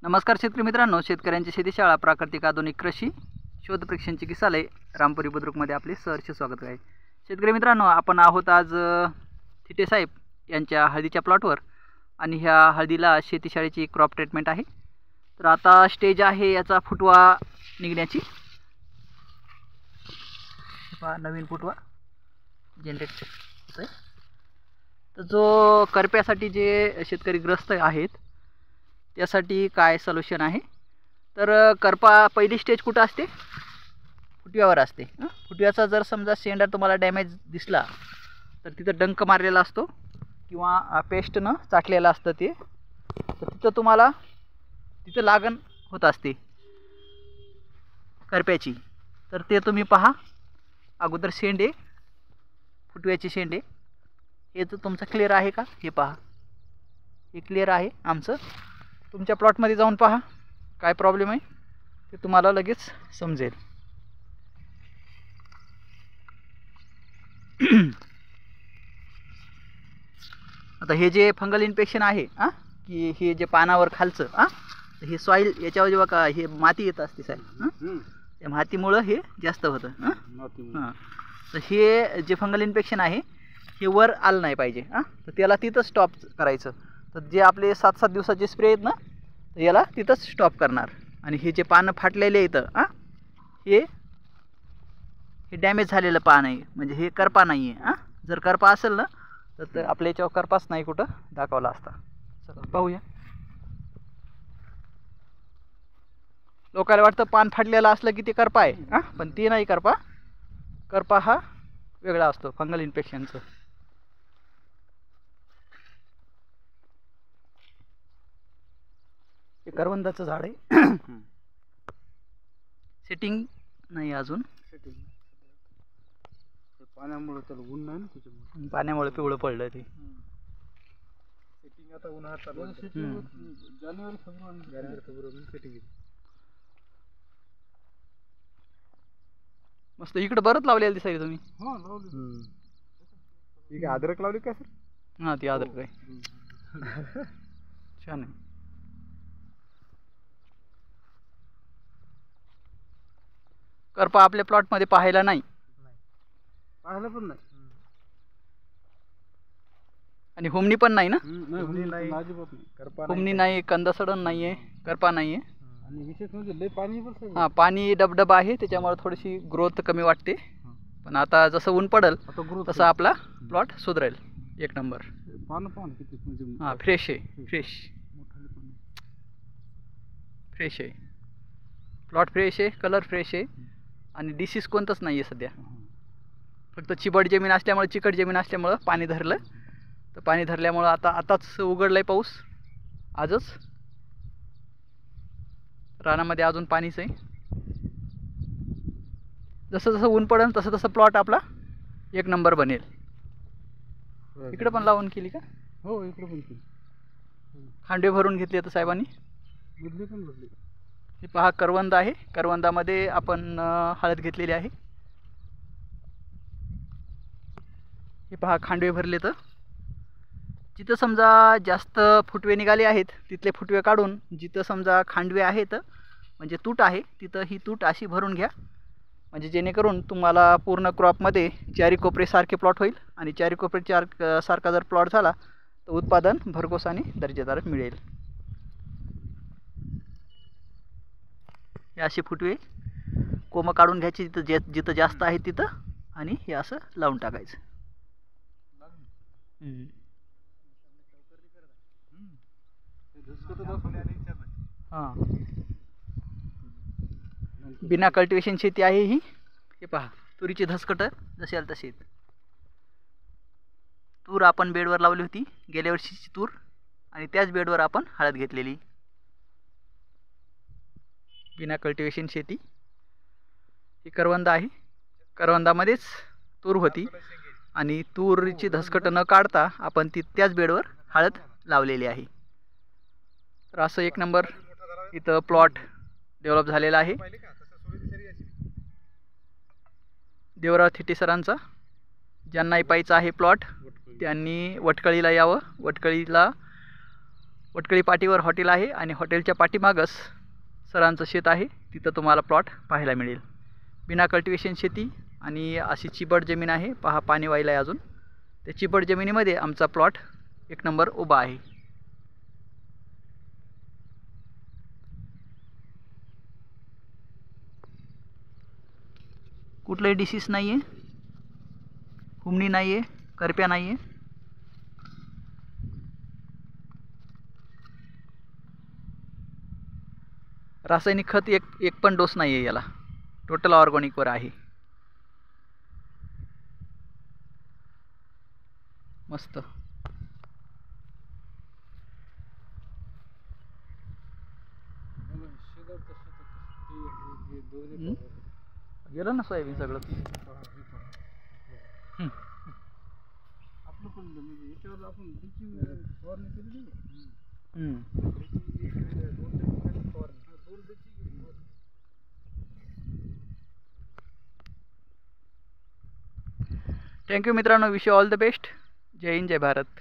नमस्कार शेतकरी मित्रांनो, शेतकऱ्यांची शेतीशाळा प्राकृतिक आधुनिक कृषी शोध परीक्षांची किसाले रामपुरी बुद्रुकमध्ये आपले सहर्ष स्वागत आहे। शेतकरी मित्रांनो, आपण आहोत आज थिटे साहेब यांच्या हळदीच्या प्लॉटवर आणि ह्या हळदीला शेतीशाळेची क्रॉप ट्रीटमेंट आहे। तर आता स्टेज आहे याचा फुटवा निघण्याची। पहा नवीन फुटवा जनरेट आहे। तर जो करप्यासाठी जे शेतकरी ग्रस्त आहेत त्यासाठी काय सोल्यूशन आहे, तर करपा पहिली स्टेज कुठं असते? फुटव्यावर असते। फुटव्याचा जर समजा शेंडा तुम्हाला डॅमेज दिसला तर तिथं डंक मारलेला असतो किंवा पेस्टनं चाटलेलं असतं ते, तर तिथं तुम्हाला तिथं लागण होत असते करप्याची। तर ते तुम्ही पहा, अगोदर शेंडे फुटव्याचे शेंडे हे तर तुमचं क्लिअर आहे का? हे पहा, हे क्लिअर आहे आमचं। तुमच्या प्लॉटमध्ये जाऊन पहा काय प्रॉब्लेम आहे ते तुम्हाला लगेच समजेल। आता हे जे फंगल इन्फेक्शन आहे की हे जे पानावर खालचं हे सॉइल याच्यावर जेव्हा का हे माती येत असते साहेब, त्या मातीमुळं हे जास्त होतं। तर हे जे फंगल इन्फेक्शन आहे हे वर आलं नाही पाहिजे। तर त्याला तिथं स्टॉप करायचं। तर जे आपले 7-7 दिवसाचे स्प्रे आहेत ना, तर याला तिथंच स्टॉप करणार। आणि हे जे पानं फाटलेले इथं हे डॅमेज झालेलं पान आहे, म्हणजे हे करपा नाही आहे। जर करपा असेल ना तर आपल्या याच्यावर करपाच नाही कुठं दाखवला असता। चला पाहूया। लोकांना वाटतं पान फाटलेलं असलं की ते करपा आहे, पण ते नाही करपा। करपा हा वेगळा असतो फंगल इन्फेक्शनचं। हे करवंदाचं झाड आहे। सेटिंग नाही अजून, पाण्यामुळे त्याला ऊन नाही ना, त्याच्यामुळे पाण्यामुळे पिवळं पडलं ते। सेटिंग आता उन्हाळ्यात चालू आहे। जानेवारी फेब्रुवारी सेटिंग मस्त इकडे बरंच लावलेलं दिसायला तुम्ही। हां लावली। ठीक आहे, अद्रक लावली का सर? हां, ती अद्रक आहे। छान आहे। करपा आपल्या प्लॉटमध्ये पाहायला नाही, पाहिलं पण नाही आणि हुमणी पण नाही ना? नाही अजिबात नाही। करपा हुमणी नाही, कंदसडण नाही आहे, करपा नाही आहे। आणि विशेष म्हणजे लय पाणी पण हां, पाणी डबडब आहे, त्याच्यामुळे थोडीशी ग्रोथ कमी वाटते। पण आता जसं ऊन पडल तसं आपला प्लॉट सुधरेल। एक नंबर पान किती म्हणजे हां, फ्रेश आहे, फ्रेश आहे प्लॉट, फ्रेश आहे, कलर फ्रेश आहे, आणि डिसीज कोणतंच नाही आहे सध्या। फक्त चिबट जमीन असल्यामुळे, चिकट जमीन असल्यामुळं पाणी धरलं, तर पाणी धरल्यामुळं आताच उघडलं आहे पाऊस आजच। रानामध्ये अजून पाणीच आहे। जसं जसं ऊन पडेल तसं तसं प्लॉट आपला एक नंबर बनेल। इकडे पण लावून केली का? हो, इकडे पण केली। खांडे भरून घेतले तर साहेबांनी बदली। हे पहा, करवंद आहे। करवंदामध्ये आपण हळद घेतलेली आहे। हे पहा, खांडवे भरले। तर जिथं समजा जास्त फुटवे निघाले आहेत तिथले फुटवे काढून, जिथं समजा खांडवे आहेत म्हणजे तूट आहे तिथं ही तूट अशी भरून घ्या, म्हणजे जेणेकरून तुम्हाला पूर्ण क्रॉपमध्ये चारी कोपरे सारखे प्लॉट होईल। आणि चारी कोपरे सारखा जर प्लॉट झाला तर उत्पादन भरघोस आणि दर्जेदार मिळेल। हे असे फुटवे कोंब काढून घ्यायचे जिथं जास्त आहे तिथं, आणि हे असं लावून टाकायचं। हां, बिना कल्टिवेशन शेती आहे ही। हे पहा, तुरीची धसकट जशी आली तशी। तूर आपण बेडवर लावली होती गेल्या वर्षीची तूर, आणि त्याच बेडवर आपण हळद घेतलेली। बिना कल्टिवेशन शेती। ही करवंद आहे, करवंदामध्येच तूर होती, आणि तूरची धसकट न काढता आपण त्याच बेडवर हळद लावलेली आहे। तर असं एक नंबर इथं प्लॉट डेव्हलप झालेला आहे देवराव थिटे सरांचा। ज्यांनाही पाहायचा आहे प्लॉट त्यांनी वटकळीला यावं। वटकळी पाटीवर हॉटेल आहे आणि हॉटेलच्या पाठीमागच सरांचं शेत आहे, तिथं तुम्हाला प्लॉट पाहायला मिळेल. बिना कल्टिवेशन शेती आणि अशी चिबड जमीन आहे. पहा पाणी वाहिलं आहे अजून. त्या चिबड जमिनीमध्ये आमचा प्लॉट एक नंबर उभा आहे. कुठलाही डिसीज नाही आहे, हुमणी नाही आहे, करप्या नाही आहे. रासायनिक खत एक पण डोस नाही आहे याला. टोटल ऑर्गॅनिकवर आहे. मस्त. गेलं ना सोयाबीन सगळं. थँक्यू मित्रांनो. Wish you all the best. जय हिंद, जय भारत.